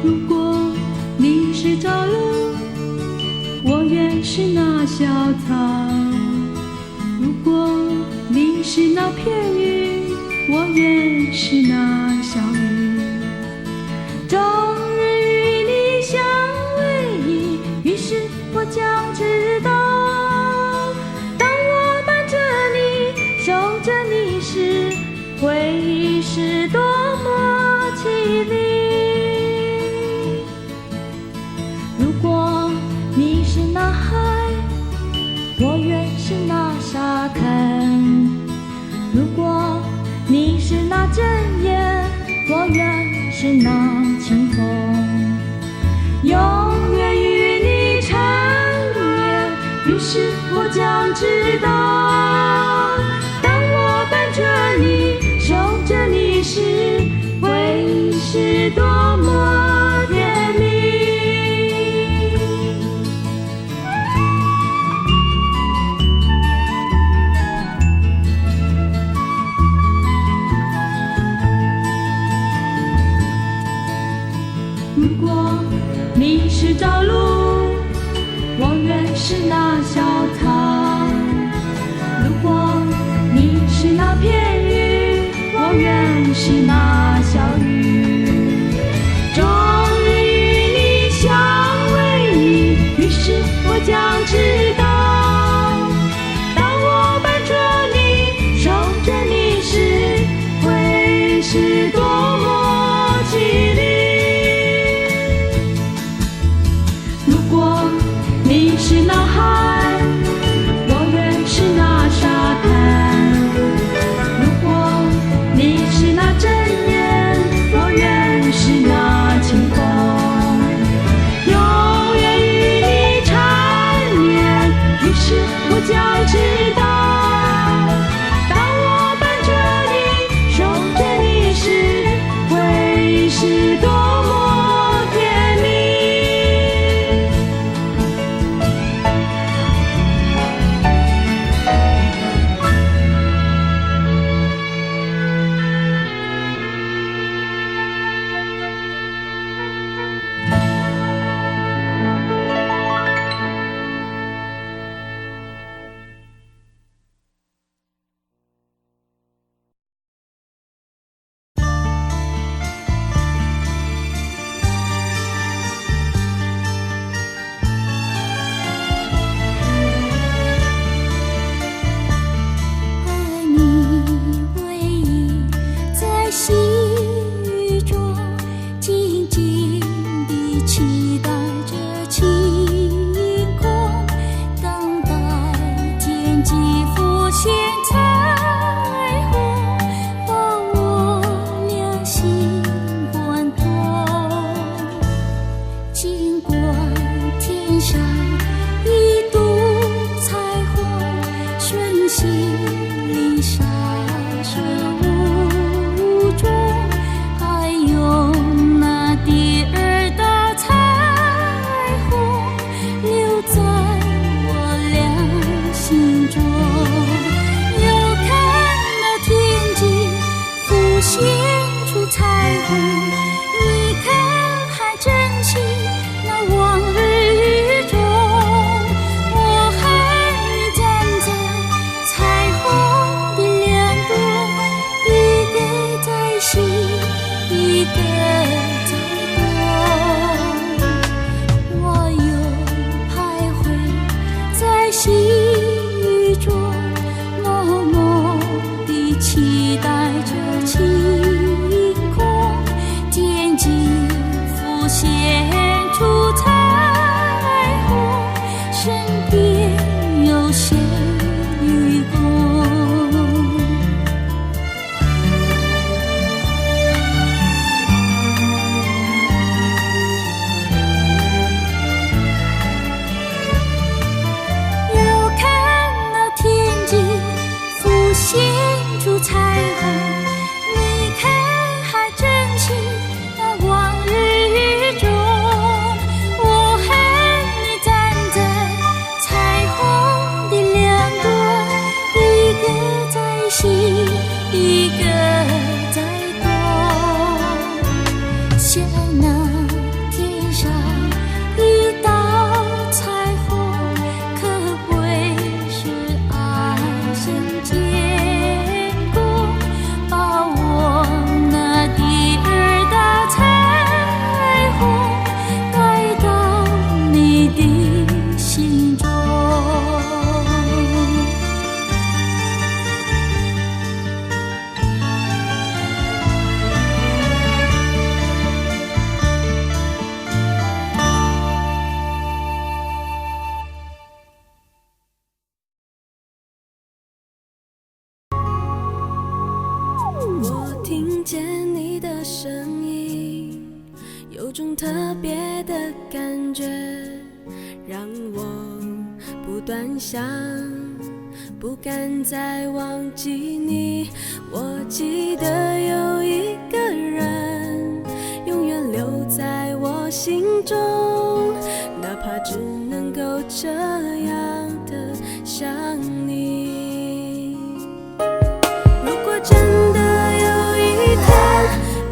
如果你是朝露，我愿是那小草；如果你是那片云，我愿是那小雨。终日与你相偎依，于是我将知道，当我伴着你，守着你时，会是多么绮丽。如果你是那海，我愿是那沙滩；如果你是那阵烟，我愿是那清风，永远与你缠绵。于是我将知道，当我伴着你，守着你时，会是多么甜蜜。如果你是朝露，我愿是那小草；如果你是那片云，我愿是那小雨。终日与你相偎依，于是我将知道，当我伴着你，守着你时，会是多么绮丽。如果你是那海，我愿是那沙滩；如果你是那阵烟，我愿是那清风，永远与你缠绵。于是我将知道，当我伴着你，守着你时，会是多么甜蜜。爱你唯一在细雨中，静静地期待着晴空，等待天际浮现彩虹，把我俩心贯通。尽管天上一堵彩虹，瞬息里闪烁无踪，还有那第二道彩虹留在我俩心中。又看那天际浮现出彩虹，你看还真情那往日雨中，我和你站在彩虹的两端，一个在西，一个在东。我又徘徊在细雨中，默默地期待着晴空，天际浮现出彩虹，身边有谁与共？又看那天际浮现出彩虹，你看还真情那往日雨中，我和你站在彩虹的两端，一个在西，一个在东。像那见你的声音，有种特别的感觉，让我不断想，不敢再忘记你。我记得有一个人永远留在我心中，哪怕只能够这样的想你。如果真的有一天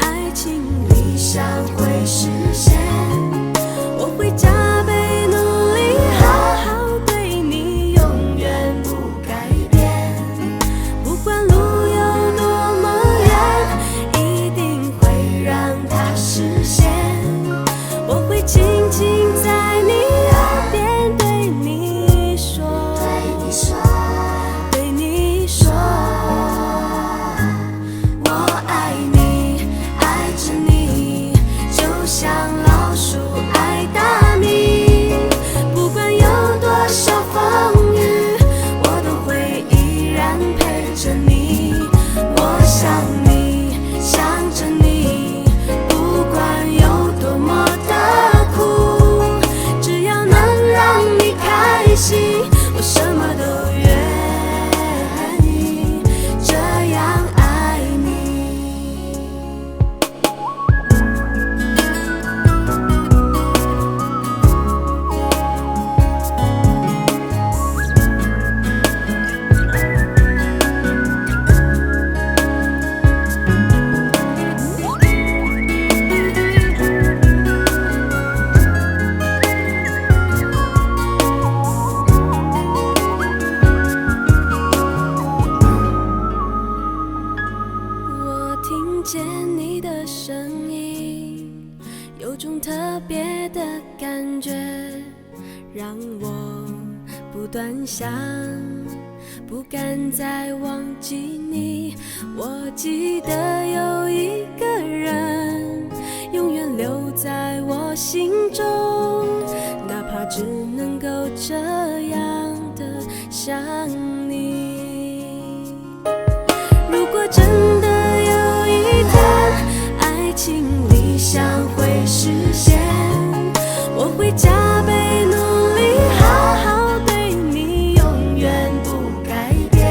爱情理想会实现，我会加倍努力好好对你，永远不改变。不管路有多么远，一定会让它实现。我会轻轻在你耳边对你说，对你说，我爱你，爱着你，就像老鼠爱大米。不管有多少风雨，我都会依然陪着你。我想你，想着你，不管有多么的苦，只要能让你开心，我什么都愿意，这样爱你。我听见你的声音，有种特别的感觉，让我不断想，不敢再忘记你。我记得有一个人永远留在我心中，哪怕只能够这样的想你。如果真的有一天爱情理想会实现，我会加倍努力好好对你，永远不改变。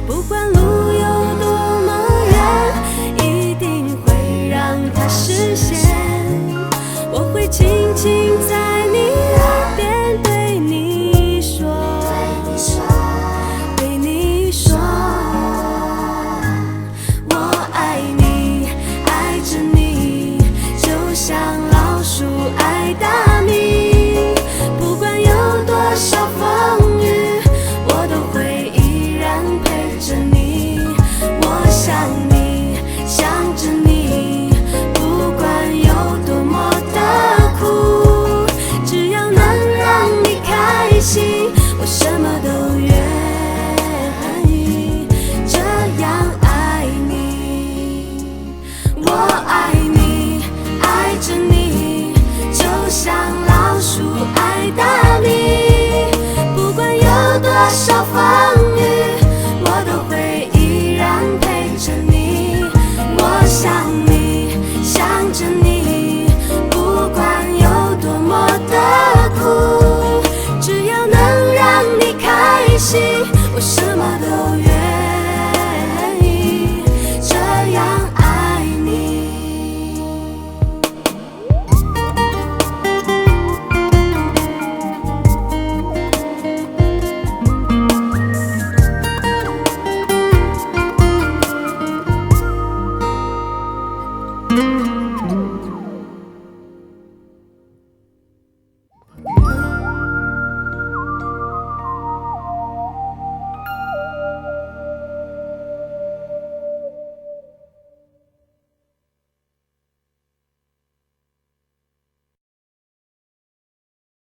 不管路有多么远，一定会让它实现。我会轻轻在你耳边对你说，对你说，我爱你，爱着你，就像老鼠爱大米。不管有多少风雨，我都会依然陪着你。我想你，想着你，不管有多么的苦，只要能让你开心，我什么都愿意，这样爱你。我爱你，爱着你，就像老鼠爱大米。不管有多少风雨，我都会依然陪着你。我想你，想着你，不管有多么的苦，只要能让你开心，我什么都